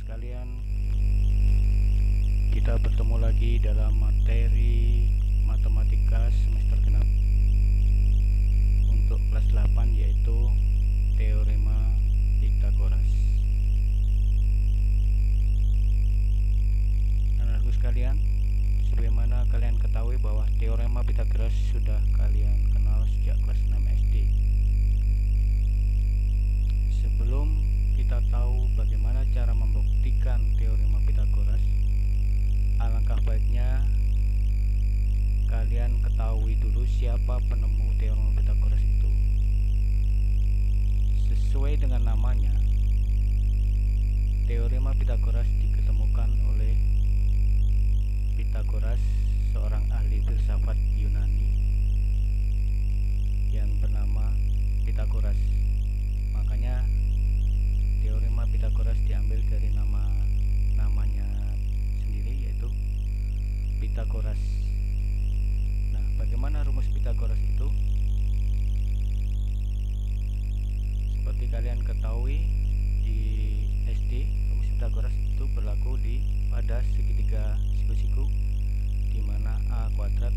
sekalian, kita bertemu lagi dalam materi matematika semester genap untuk kelas 8, yaitu teorema Pythagoras. Anak-anakku sekalian, sebagaimana kalian ketahui bahwa teorema Pythagoras sudah kalian kenal sejak kelas 6 SD. Sebelum kita tahu bagaimana cara membuktikan teorema Pythagoras, alangkah baiknya kalian ketahui dulu siapa penemu teorema Pythagoras itu. Sesuai dengan namanya, teorema Pythagoras diketemukan oleh Pythagoras, seorang ahli filsafat Yunani yang bernama Pythagoras. Makanya teorema Pythagoras diambil dari namanya sendiri, yaitu Pythagoras. Nah, bagaimana rumus Pythagoras itu? Seperti kalian ketahui di SD, rumus Pythagoras itu berlaku pada segitiga siku-siku, di mana A kuadrat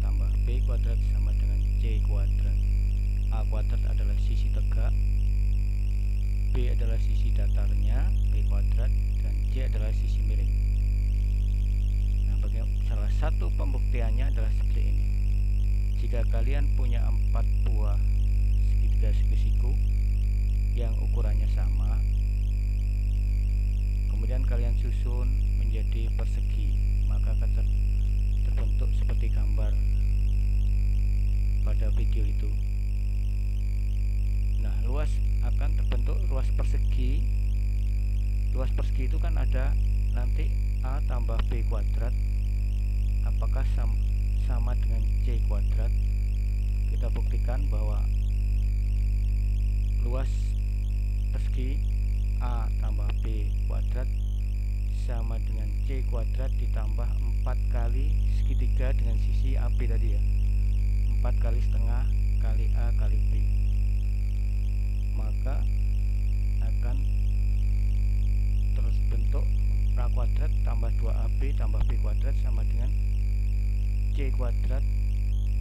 tambah B kuadrat sama dengan C kuadrat. A kuadrat adalah sisi tegak, B adalah sisi datarnya, B kuadrat, dan C adalah sisi miring. Nah, salah satu pembuktiannya adalah seperti ini. Jika kalian punya 4 buah segitiga siku-siku yang ukurannya sama, kemudian kalian susun menjadi persegi, maka akan terbentuk seperti gambar pada video itu. Nah, akan terbentuk ruas persegi. Ruas persegi itu kan ada nanti A tambah B kuadrat, apakah sama dengan C kuadrat? Kita buktikan bahwa luas persegi A tambah B kuadrat sama dengan C kuadrat ditambah 4 kali segitiga dengan sisi AB tadi ya, 4 kali setengah kali A kali B, maka akan terus bentuk A kuadrat tambah 2AB tambah B kuadrat sama dengan C kuadrat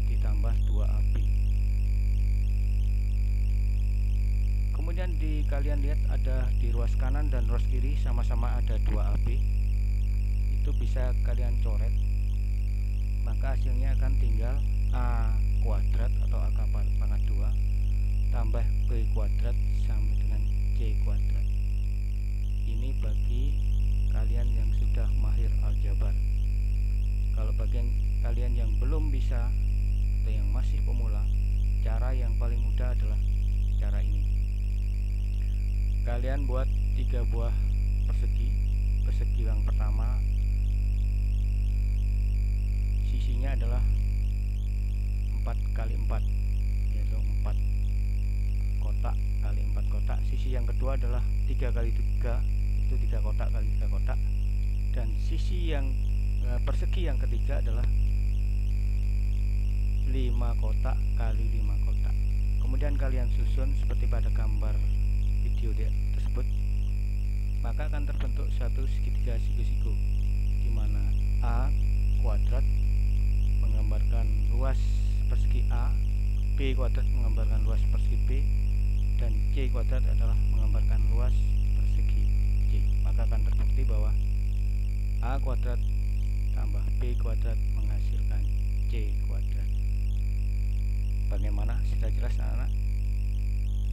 ditambah 2AB. Kemudian kalian lihat ada di ruas kanan dan ruas kiri sama-sama ada 2AB, itu bisa kalian coret, maka hasilnya akan tinggal A kuadrat atau A pangkat 2 tambah B kuadrat sama dengan C kuadrat. Ini bagi kalian yang sudah mahir aljabar. Kalau bagi kalian yang belum bisa atau yang masih pemula, cara yang paling mudah adalah cara ini. Kalian buat 3 buah persegi. Persegi yang pertama sisinya adalah 4 kali 4, yaitu 4 kotak kali 4 kotak. Sisi yang kedua adalah 3 kali 3, itu 3 kotak kali 3 kotak. Dan sisi yang persegi yang ketiga adalah 5 kotak kali 5 kotak. Kemudian kalian susun seperti pada gambar video tersebut, maka akan terbentuk satu segitiga siku-siku, di mana A kuadrat menggambarkan luas persegi A, B kuadrat menggambarkan luas persegi B, dan C kuadrat adalah menggambarkan luas persegi C. Maka akan terbukti bahwa A kuadrat tambah B kuadrat menghasilkan C kuadrat. Bagaimana? Sudah jelas anak-anak?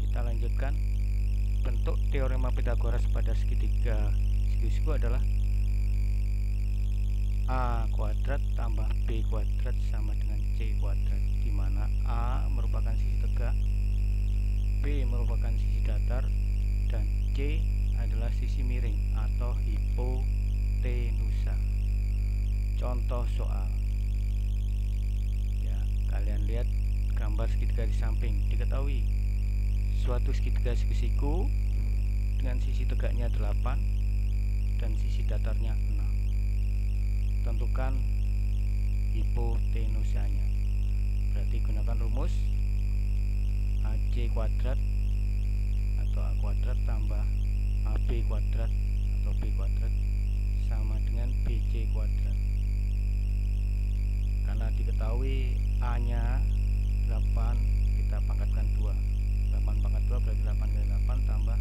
Kita lanjutkan. Bentuk teorema Pythagoras pada segitiga siku-siku adalah A kuadrat tambah B kuadrat sama dengan C kuadrat, di mana A merupakan sisi tegak, B merupakan sisi datar, dan C adalah sisi miring atau hipotenusa. Contoh soal ya, kalian lihat gambar segitiga di samping. Diketahui suatu segitiga siku-siku dengan sisi tegaknya 8 dan sisi datarnya 6. Tentukan hipotenusanya. Berarti gunakan rumus AC kuadrat atau A kuadrat tambah AB kuadrat atau B kuadrat sama dengan BC kuadrat. Karena diketahui A nya 8, kita pangkatkan 2. 8 pangkat 2 berarti 8 kali 8 tambah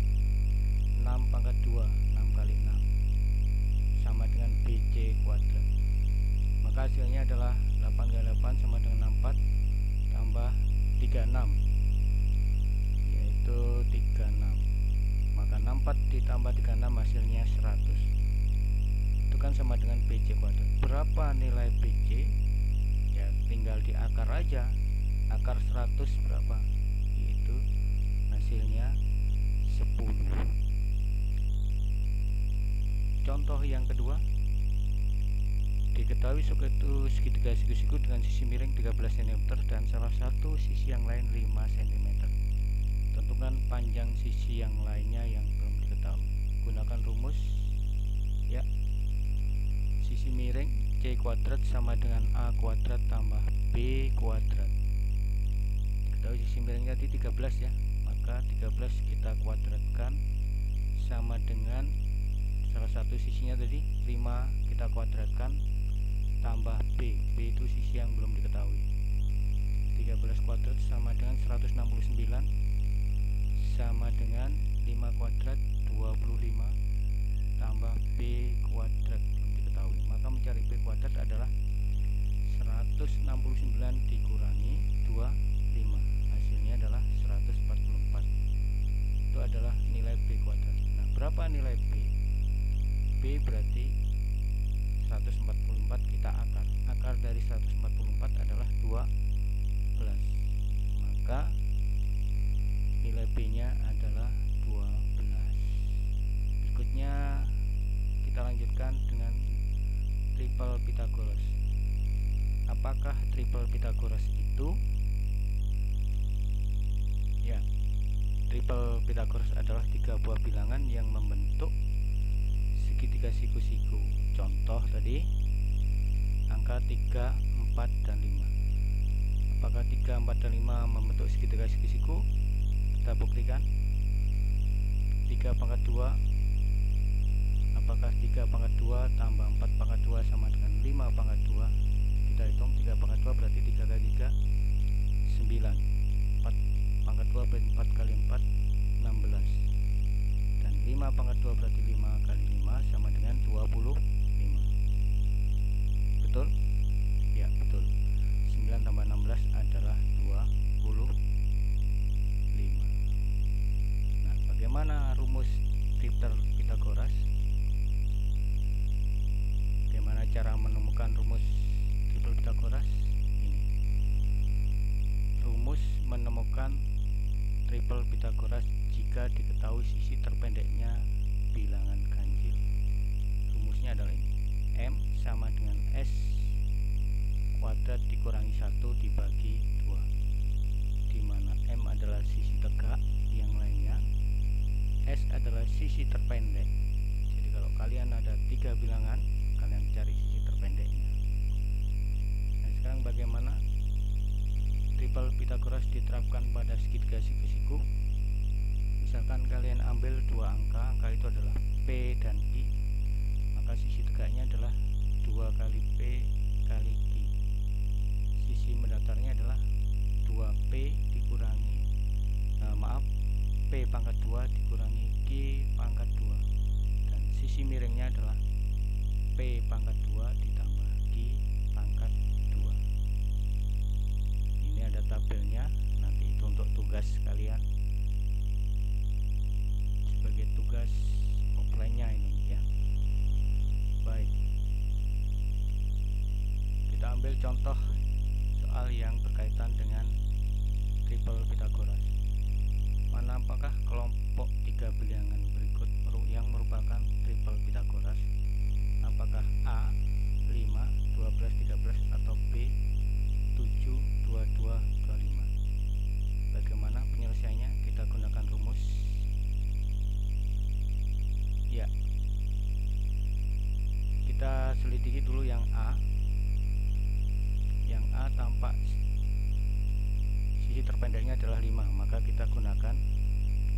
6 pangkat 2, 6 kali 6 sama dengan BC kuadrat. Maka hasilnya adalah 8 kali 8 sama dengan 64 tambah 36, yaitu 36. Maka 64 ditambah 36 hasilnya 100. Itu kan sama dengan BC kuadrat. Berapa nilai BC? Ya tinggal di akar aja. Akar 100 berapa? Yaitu hasilnya 10. Contoh yang kedua, diketahui suatu segitiga siku-siku dengan sisi miring 13 cm dan salah satu sisi yang lain 5 cm. Tentukan panjang sisi yang lainnya yang belum diketahui. Gunakan rumus ya. Sisi miring C kuadrat sama dengan A kuadrat tambah B kuadrat. Diketahui sisi miringnya tadi 13 ya. Maka 13 kita kuadratkan sama dengan salah satu sisinya tadi 5 kita kuadratkan tambah B. B itu sisi yang belum diketahui. 13 kuadrat sama dengan 169 sama dengan 5 kuadrat 25 tambah B kuadrat belum diketahui. Maka mencari B kuadrat adalah 169 dikurangi 25, hasilnya adalah 144. Itu adalah nilai B kuadrat. Nah, berapa nilai B? B berarti 144 kita akar. Akar dari 144 adalah 12. Maka nilai B-nya adalah 12. Berikutnya kita lanjutkan dengan triple Pythagoras. Apakah triple Pythagoras itu? Ya, triple Pythagoras adalah 3 buah bilangan yang membentuk segitiga siku-siku. Contoh tadi angka 3, 4, dan 5. Apakah 3, 4, dan 5 membentuk segitiga siku-siku? Kita buktikan. 3 pangkat 2. Apakah 3 pangkat 2 tambah 4 pangkat 2 sama dengan 5 pangkat 2? Kita hitung 3 pangkat 2 berarti 3 kali 3 9. 4 pangkat 2 berarti 4 kali 4 16. Dan 5 pangkat 2 berarti 5 kali 5 sama dengan 25. Betul? Ya, betul. 9 tambah 16 adalah 25. Nah, bagaimana rumus triple Pythagoras? Bagaimana cara menemukan rumus triple Pythagoras? Ini. Rumus menemukan triple Pythagoras jika diketahui sisi terpendeknya bilangan ganjil. Rumusnya adalah ini. M sama dengan S kuadrat dikurangi 1 dibagi 2, di mana M adalah sisi tegak, yang lainnya S adalah sisi terpendek. Jadi kalau kalian ada 3 bilangan, kalian cari sisi terpendeknya. Nah, sekarang bagaimana triple Pythagoras diterapkan pada segitiga siku-siku? Misalkan kalian ambil 2 angka itu adalah P dan Q, maka sisi tegaknya adalah 2 kali P kali Q. Sisi mendatarnya adalah 2P dikurangi P pangkat 2 dikurangi Q pangkat 2. Dan sisi miringnya adalah P pangkat 2 ditambah Q pangkat 2. Ini ada tabelnya, nanti itu untuk tugas kalian, sebagai tugas offline-nya ini ya. Baik, kita ambil contoh soal yang berkaitan dengan triple Pythagoras. Mana apakah kelompok 3 bilangan berikut yang merupakan triple Pythagoras? Apakah A 5, 12, 13 atau B 7, 22, 25? Bagaimana penyelesaiannya? Kita gunakan rumus. Ya, kita selidiki dulu yang A. Yang A tampak sisi terpendeknya adalah 5, maka kita gunakan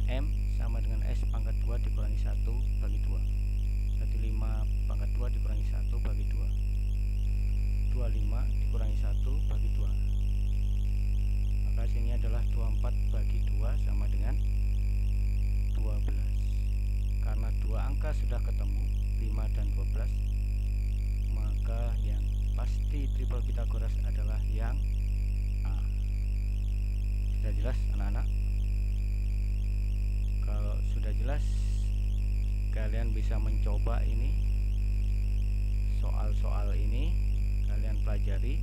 M sama dengan S pangkat 2 dikurangi 1 bagi 2. sudah ketemu 5 dan 12, maka yang pasti triple Pythagoras adalah yang A. Sudah jelas anak-anak? Kalau sudah jelas, kalian bisa mencoba ini. Soal-soal ini kalian pelajari,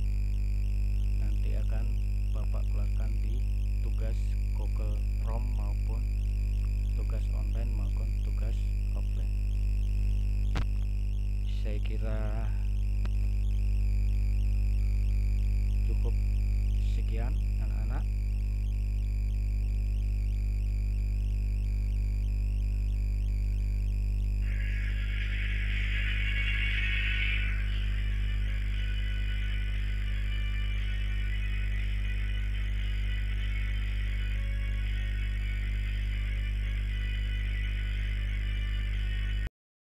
nanti akan Bapak keluarkan di tugas Google Chrome maupun tugas online maupun tugas offline. Saya kira